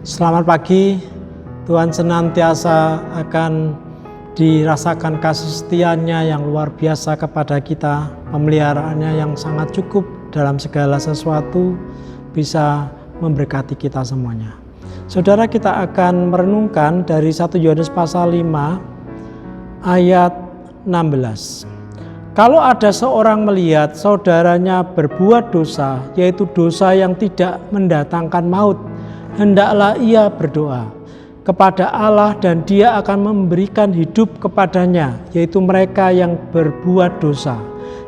Selamat pagi, Tuhan senantiasa akan dirasakan kasih setia-Nya yang luar biasa kepada kita, pemeliharaannya yang sangat cukup dalam segala sesuatu bisa memberkati kita semuanya. Saudara, kita akan merenungkan dari 1 Yohanes pasal 5 ayat 16. Kalau ada seorang melihat saudaranya berbuat dosa, yaitu dosa yang tidak mendatangkan maut, hendaklah ia berdoa kepada Allah dan Dia akan memberikan hidup kepadanya, yaitu mereka yang berbuat dosa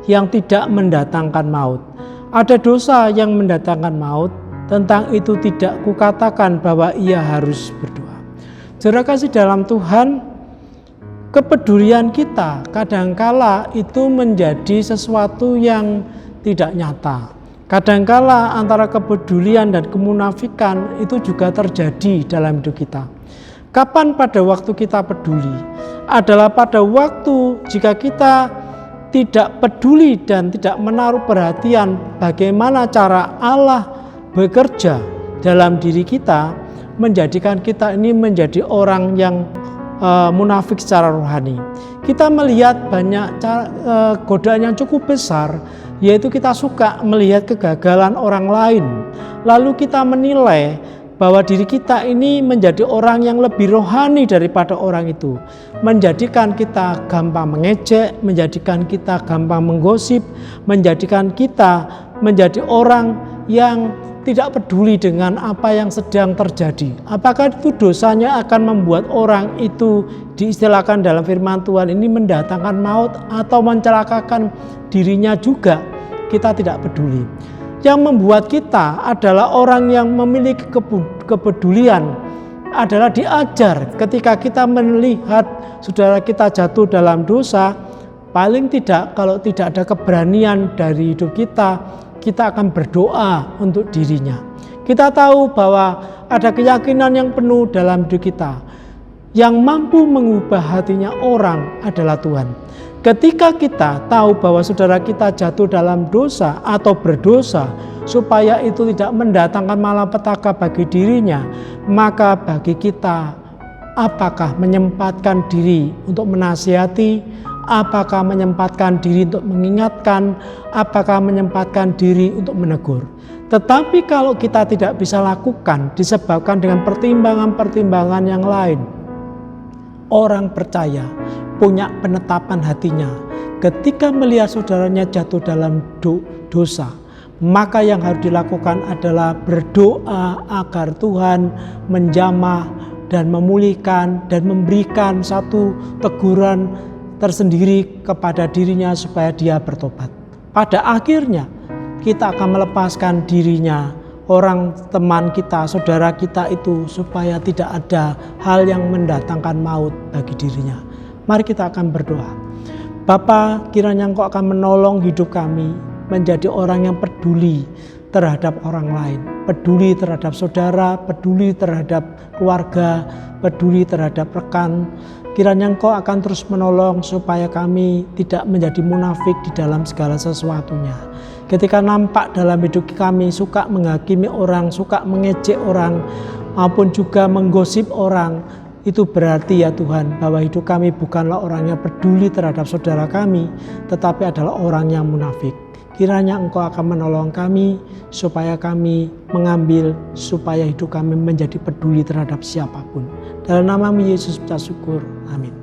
yang tidak mendatangkan maut. Ada dosa yang mendatangkan maut, tentang itu tidak kukatakan bahwa ia harus berdoa. Saudara kasih dalam Tuhan, kepedulian kita kadangkala itu menjadi sesuatu yang tidak nyata. Kadangkala antara kepedulian dan kemunafikan itu juga terjadi dalam hidup kita. Kapan pada waktu kita peduli? Adalah pada waktu jika kita tidak peduli dan tidak menaruh perhatian bagaimana cara Allah bekerja dalam diri kita, menjadikan kita ini menjadi orang yang munafik secara rohani. Kita melihat banyak godaan yang cukup besar, yaitu kita suka melihat kegagalan orang lain, lalu kita menilai bahwa diri kita ini menjadi orang yang lebih rohani daripada orang itu, menjadikan kita gampang mengejek, menjadikan kita gampang menggosip, menjadikan kita menjadi orang yang tidak peduli dengan apa yang sedang terjadi. Apakah itu dosanya akan membuat orang itu diistilahkan dalam firman Tuhan ini mendatangkan maut atau mencelakakan dirinya juga? Kita tidak peduli. Yang membuat kita adalah orang yang memiliki kepedulian adalah diajar ketika kita melihat saudara kita jatuh dalam dosa. Paling tidak kalau tidak ada keberanian dari hidup kita akan berdoa untuk dirinya. Kita tahu bahwa ada keyakinan yang penuh dalam hidup kita. Yang mampu mengubah hatinya orang adalah Tuhan. Ketika kita tahu bahwa saudara kita jatuh dalam dosa atau berdosa, supaya itu tidak mendatangkan malapetaka bagi dirinya, maka bagi kita apakah menyempatkan diri untuk menasihati, apakah menyempatkan diri untuk mengingatkan, apakah menyempatkan diri untuk menegur. Tetapi kalau kita tidak bisa lakukan disebabkan dengan pertimbangan-pertimbangan yang lain, orang percaya punya penetapan hatinya. Ketika melihat saudaranya jatuh dalam dosa, maka yang harus dilakukan adalah berdoa agar Tuhan menjamah dan memulihkan dan memberikan satu teguran tersendiri kepada dirinya supaya dia bertobat. Pada akhirnya kita akan melepaskan dirinya, orang teman kita, saudara kita itu, supaya tidak ada hal yang mendatangkan maut bagi dirinya. Mari kita akan berdoa. Bapa, kiranya Engkau akan menolong hidup kami menjadi orang yang peduli terhadap orang lain, peduli terhadap saudara, peduli terhadap keluarga, peduli terhadap rekan. Kiranya Engkau akan terus menolong supaya kami tidak menjadi munafik di dalam segala sesuatunya. Ketika nampak dalam hidup kami suka menghakimi orang, suka mengejek orang, maupun juga menggosip orang, itu berarti ya Tuhan bahwa hidup kami bukanlah orang yang peduli terhadap saudara kami, tetapi adalah orang yang munafik. Kiranya Engkau akan menolong kami supaya kami mengambil, supaya hidup kami menjadi peduli terhadap siapapun. Dalam nama Yesus kita syukur. Amin.